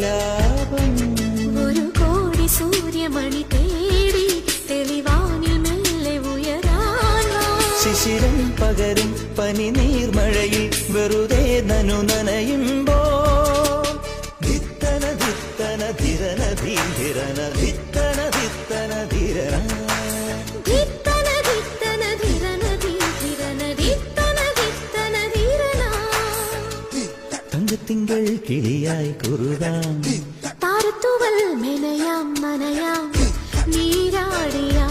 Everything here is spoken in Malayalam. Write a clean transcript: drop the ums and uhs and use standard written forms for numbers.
വിലാപം ഒരു കോടി സൂര്യമണി തേടി തെളിവാനിൽ മെല്ലെ ഉയരാൻ ശിശിരം പകരും പനി നീർമഴയിൽ വെറുതെ നനു നനയുമ്പോ ധിത്തന ധിത്തന ധിരന ധീരന ധിത്തന ധിത്തന ധിരന തങ്കത്തിങ്കൾ കിളിയായി കുറുകാം താരത്തുവൽ മെനയാം നനയാം നീരാടിയാം